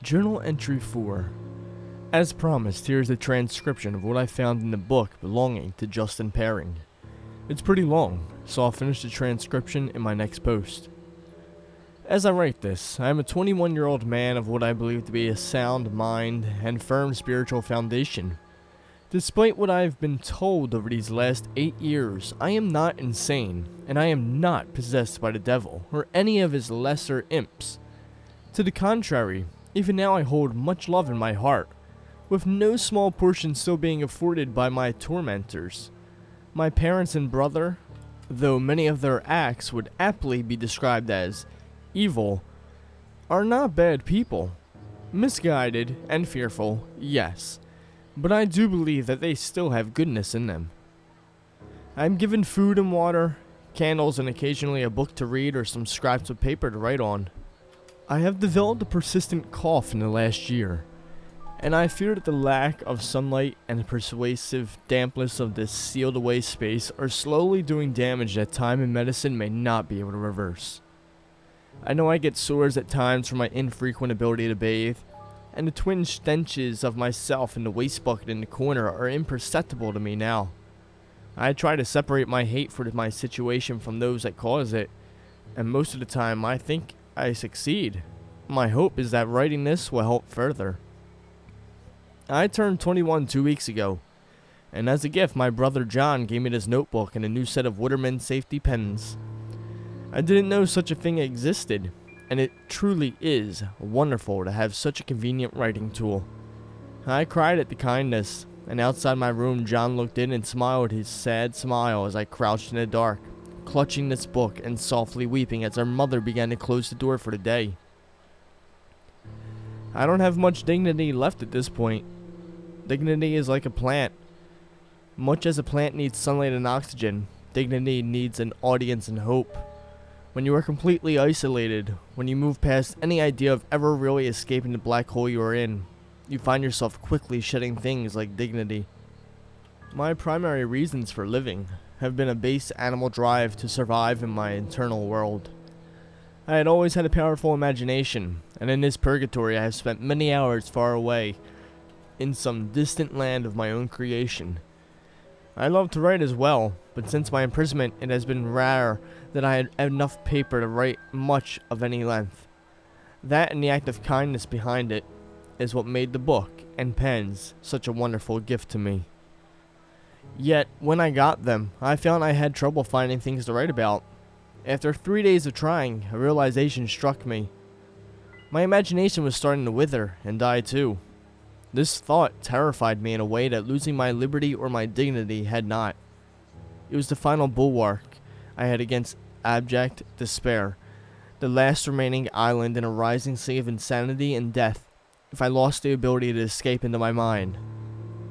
Journal Entry 4. As promised, here is a transcription of what I found in the book belonging to Justin Paring. It's pretty long, so I'll finish the transcription in my next post. As I write this, I am a 21-year-old man of what I believe to be a sound mind and firm spiritual foundation. Despite what I have been told over these last 8 years, I am not insane, and I am not possessed by the devil or any of his lesser imps. To the contrary, even now I hold much love in my heart, with no small portion still being afforded by my tormentors. My parents and brother, though many of their acts would aptly be described as evil, are not bad people. Misguided and fearful, yes, but I do believe that they still have goodness in them. I am given food and water, candles, and occasionally a book to read or some scraps of paper to write on. I have developed a persistent cough in the last year, and I fear that the lack of sunlight and the pervasive dampness of this sealed away space are slowly doing damage that time and medicine may not be able to reverse. I know I get sores at times from my infrequent ability to bathe, and the twin stenches of myself in the waste bucket in the corner are imperceptible to me now. I try to separate my hate for my situation from those that cause it, and most of the time I think I succeed. My hope is that writing this will help further. I turned 21 2 weeks ago, and as a gift my brother John gave me this notebook and a new set of Waterman safety pens. I didn't know such a thing existed, and it truly is wonderful to have such a convenient writing tool. I cried at the kindness, and outside my room John looked in and smiled his sad smile as I crouched in the dark, clutching this book and softly weeping as our mother began to close the door for the day. I don't have much dignity left at this point. Dignity is like a plant. Much as a plant needs sunlight and oxygen, dignity needs an audience and hope. When you are completely isolated, when you move past any idea of ever really escaping the black hole you are in, you find yourself quickly shedding things like dignity. My primary reasons for living have been a base animal drive to survive in my internal world. I had always had a powerful imagination, and in this purgatory I have spent many hours far away, in some distant land of my own creation. I love to write as well, but since my imprisonment it has been rare that I had enough paper to write much of any length. That and the act of kindness behind it is what made the book and pens such a wonderful gift to me. Yet, when I got them, I found I had trouble finding things to write about. After 3 days of trying, a realization struck me. My imagination was starting to wither and die too. This thought terrified me in a way that losing my liberty or my dignity had not. It was the final bulwark I had against abject despair, the last remaining island in a rising sea of insanity and death. If I lost the ability to escape into my mind,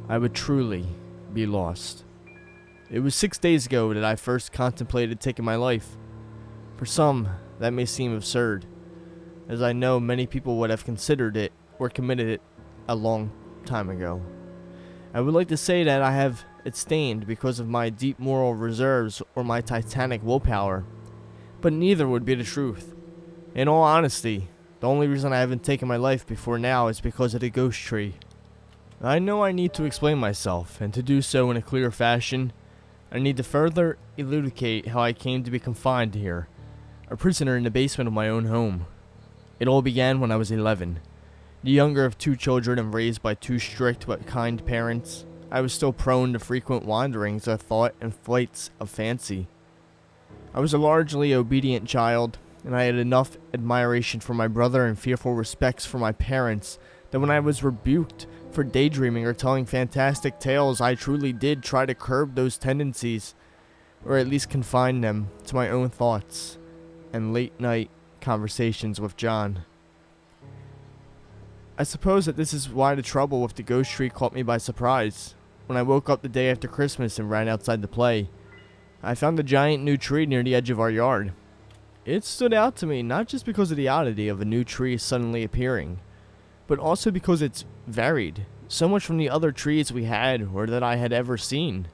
I would truly be lost. It was 6 days ago that I first contemplated taking my life. For some, that may seem absurd, as I know many people would have considered it or committed it a long time ago. I would like to say that I have abstained because of my deep moral reserves or my titanic willpower, but neither would be the truth. In all honesty, the only reason I haven't taken my life before now is because of the ghost tree. I know I need to explain myself, and to do so in a clear fashion, I need to further elucidate how I came to be confined here, a prisoner in the basement of my own home. It all began when I was 11. The younger of 2 children and raised by 2 strict but kind parents, I was still prone to frequent wanderings of thought and flights of fancy. I was a largely obedient child, and I had enough admiration for my brother and fearful respects for my parents that when I was rebuked for daydreaming or telling fantastic tales, I truly did try to curb those tendencies, or at least confine them to my own thoughts and late-night conversations with John. I suppose that this is why the trouble with the ghost tree caught me by surprise. When I woke up the day after Christmas and ran outside to play, I found a giant new tree near the edge of our yard. It stood out to me not just because of the oddity of a new tree suddenly appearing, but also because it's varied, so much from the other trees we had or that I had ever seen.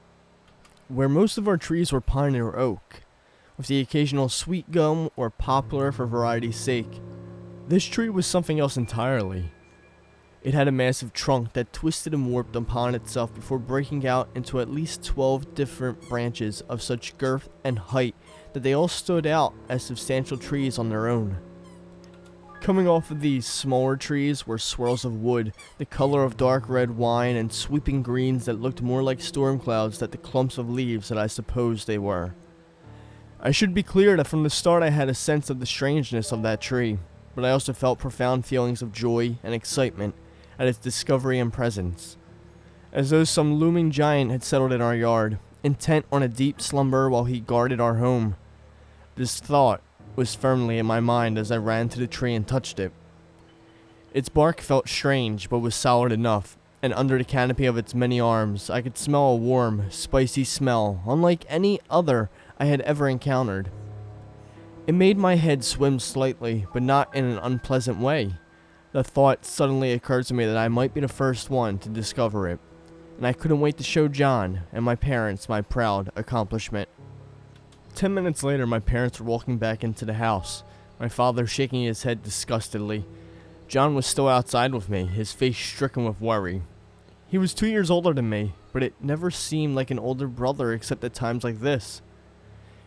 Where most of our trees were pine or oak, with the occasional sweet gum or poplar for variety's sake, this tree was something else entirely. It had a massive trunk that twisted and warped upon itself before breaking out into at least 12 different branches of such girth and height that they all stood out as substantial trees on their own. Coming off of these smaller trees were swirls of wood, the color of dark red wine, and sweeping greens that looked more like storm clouds than the clumps of leaves that I supposed they were. I should be clear that from the start I had a sense of the strangeness of that tree, but I also felt profound feelings of joy and excitement at its discovery and presence, as though some looming giant had settled in our yard, intent on a deep slumber while he guarded our home. This thought was firmly in my mind as I ran to the tree and touched it. Its bark felt strange, but was solid enough, and under the canopy of its many arms, I could smell a warm, spicy smell, unlike any other I had ever encountered. It made my head swim slightly, but not in an unpleasant way. The thought suddenly occurred to me that I might be the first one to discover it, and I couldn't wait to show John and my parents my proud accomplishment. 10 minutes later, my parents were walking back into the house, my father shaking his head disgustedly. John was still outside with me, his face stricken with worry. He was 2 years older than me, but it never seemed like an older brother except at times like this.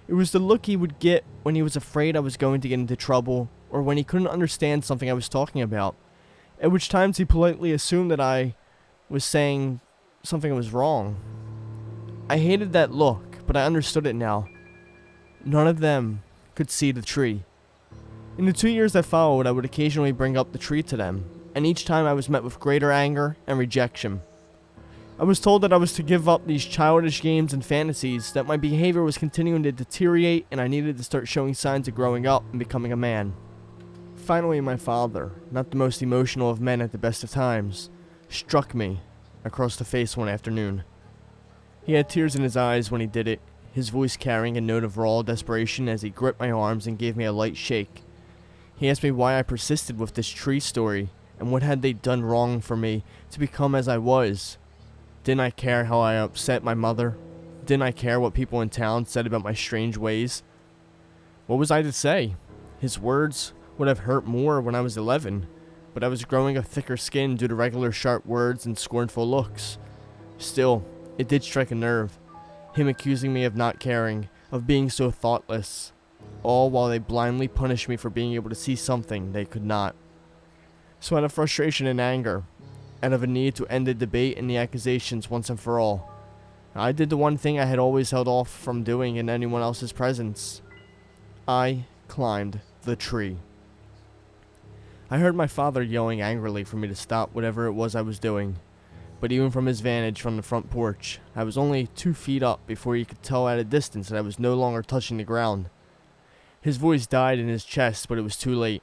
It was the look he would get when he was afraid I was going to get into trouble, or when he couldn't understand something I was talking about, at which times he politely assumed that I was saying something was wrong. I hated that look, but I understood it now. None of them could see the tree. In the 2 years that followed, I would occasionally bring up the tree to them, and each time I was met with greater anger and rejection. I was told that I was to give up these childish games and fantasies, that my behavior was continuing to deteriorate, and I needed to start showing signs of growing up and becoming a man. Finally, my father, not the most emotional of men at the best of times, struck me across the face one afternoon. He had tears in his eyes when he did it, his voice carrying a note of raw desperation as he gripped my arms and gave me a light shake. He asked me why I persisted with this tree story, and what had they done wrong for me to become as I was. Didn't I care how I upset my mother? Didn't I care what people in town said about my strange ways? What was I to say? His words would have hurt more when I was 11, but I was growing a thicker skin due to regular sharp words and scornful looks. Still, it did strike a nerve. Him accusing me of not caring, of being so thoughtless, all while they blindly punished me for being able to see something they could not. So out of frustration and anger, out of a need to end the debate and the accusations once and for all, I did the one thing I had always held off from doing in anyone else's presence. I climbed the tree. I heard my father yelling angrily for me to stop whatever it was I was doing. But even from his vantage from the front porch, I was only 2 feet up before he could tell at a distance that I was no longer touching the ground. His voice died in his chest, but it was too late.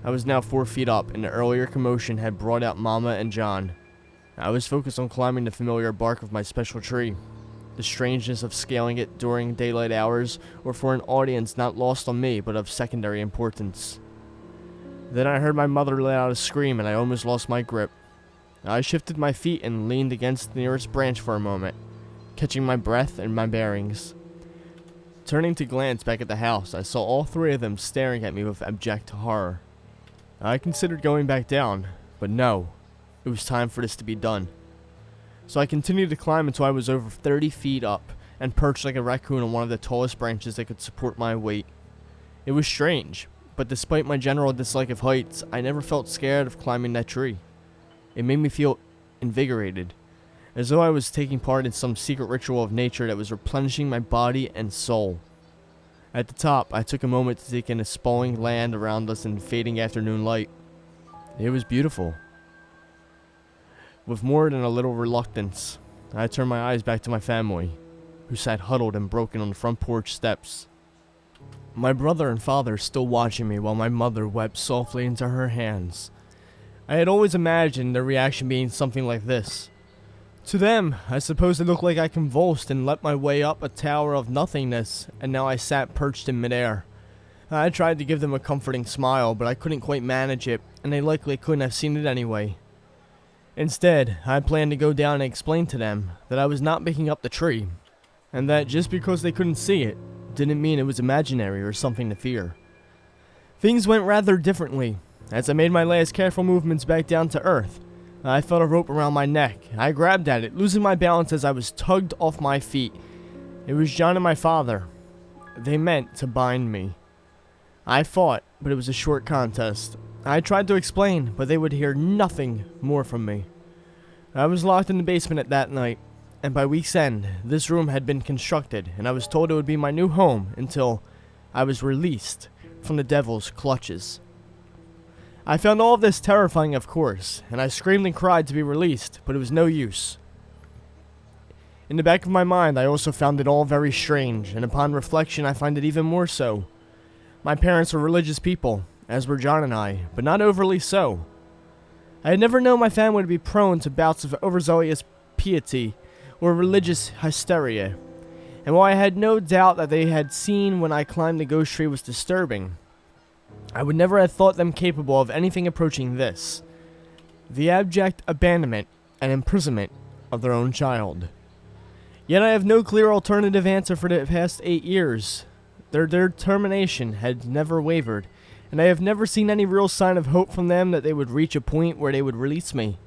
I was now 4 feet up, and the earlier commotion had brought out Mama and John. I was focused on climbing the familiar bark of my special tree. The strangeness of scaling it during daylight hours, or for an audience not lost on me, but of secondary importance. Then I heard my mother let out a scream, and I almost lost my grip. I shifted my feet and leaned against the nearest branch for a moment, catching my breath and my bearings. Turning to glance back at the house, I saw all 3 of them staring at me with abject horror. I considered going back down, but no, it was time for this to be done. So I continued to climb until I was over 30 feet up and perched like a raccoon on one of the tallest branches that could support my weight. It was strange, but despite my general dislike of heights, I never felt scared of climbing that tree. It made me feel invigorated, as though I was taking part in some secret ritual of nature that was replenishing my body and soul. At the top, I took a moment to take in the sprawling land around us in fading afternoon light. It was beautiful. With more than a little reluctance, I turned my eyes back to my family, who sat huddled and broken on the front porch steps. My brother and father still watching me while my mother wept softly into her hands. I had always imagined their reaction being something like this. To them, I suppose it looked like I convulsed and leapt my way up a tower of nothingness, and now I sat perched in midair. I tried to give them a comforting smile, but I couldn't quite manage it, and they likely couldn't have seen it anyway. Instead, I planned to go down and explain to them that I was not making up the tree, and that just because they couldn't see it, didn't mean it was imaginary or something to fear. Things went rather differently. As I made my last careful movements back down to earth, I felt a rope around my neck. I grabbed at it, losing my balance as I was tugged off my feet. It was John and my father. They meant to bind me. I fought, but it was a short contest. I tried to explain, but they would hear nothing more from me. I was locked in the basement at that night, and by week's end, this room had been constructed, and I was told it would be my new home until I was released from the devil's clutches. I found all of this terrifying, of course, and I screamed and cried to be released, but it was no use. In the back of my mind, I also found it all very strange, and upon reflection, I find it even more so. My parents were religious people, as were John and I, but not overly so. I had never known my family to be prone to bouts of overzealous piety or religious hysteria, and while I had no doubt that they had seen when I climbed the ghost tree was disturbing, I would never have thought them capable of anything approaching this, the abject abandonment and imprisonment of their own child. Yet I have no clear alternative answer for the past 8 years. Their determination had never wavered, and I have never seen any real sign of hope from them that they would reach a point where they would release me.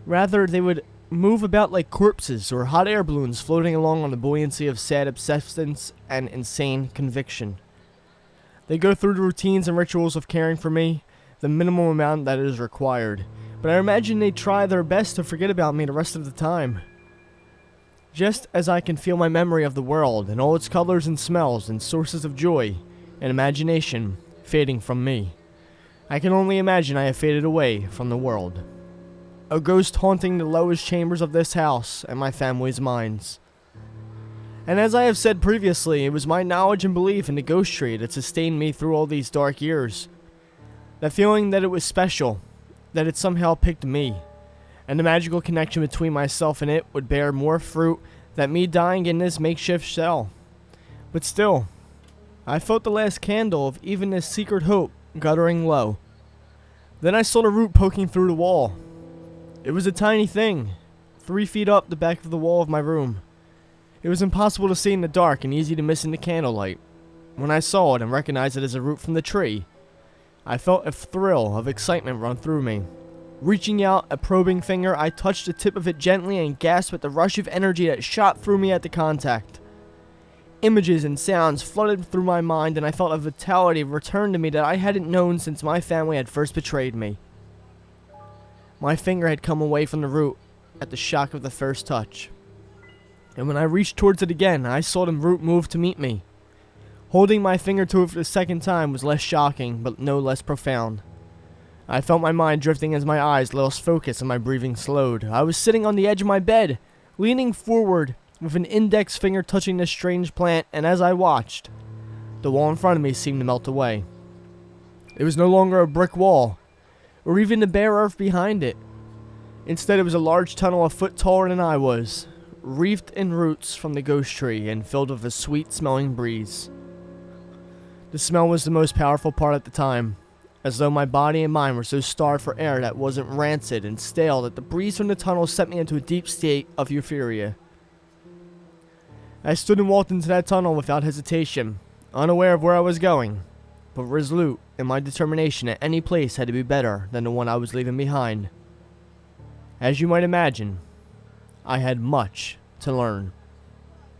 Rather, they would move about like corpses or hot air balloons floating along on the buoyancy of sad acceptance and insane conviction. They go through the routines and rituals of caring for me, the minimum amount that is required, but I imagine they try their best to forget about me the rest of the time. Just as I can feel my memory of the world and all its colors and smells and sources of joy and imagination fading from me, I can only imagine I have faded away from the world. A ghost haunting the lowest chambers of this house and my family's minds. And as I have said previously, it was my knowledge and belief in the ghost tree that sustained me through all these dark years. That feeling that it was special, that it somehow picked me, and the magical connection between myself and it would bear more fruit than me dying in this makeshift cell. But still, I felt the last candle of even this secret hope guttering low. Then I saw the root poking through the wall. It was a tiny thing, 3 feet up the back of the wall of my room. It was impossible to see in the dark and easy to miss in the candlelight. When I saw it and recognized it as a root from the tree, I felt a thrill of excitement run through me. Reaching out a probing finger, I touched the tip of it gently and gasped at the rush of energy that shot through me at the contact. Images and sounds flooded through my mind, and I felt a vitality return to me that I hadn't known since my family had first betrayed me. My finger had come away from the root at the shock of the first touch, and when I reached towards it again, I saw the root move to meet me. Holding my finger to it for the second time was less shocking, but no less profound. I felt my mind drifting as my eyes lost focus and my breathing slowed. I was sitting on the edge of my bed, leaning forward with an index finger touching this strange plant, and as I watched, the wall in front of me seemed to melt away. It was no longer a brick wall, or even the bare earth behind it. Instead, it was a large tunnel a foot taller than I was, reefed in roots from the ghost tree and filled with a sweet-smelling breeze. The smell was the most powerful part at the time, as though my body and mind were so starved for air that wasn't rancid and stale that the breeze from the tunnel sent me into a deep state of euphoria. I stood and walked into that tunnel without hesitation, unaware of where I was going, but resolute in my determination that any place had to be better than the one I was leaving behind. As you might imagine, I had much to learn.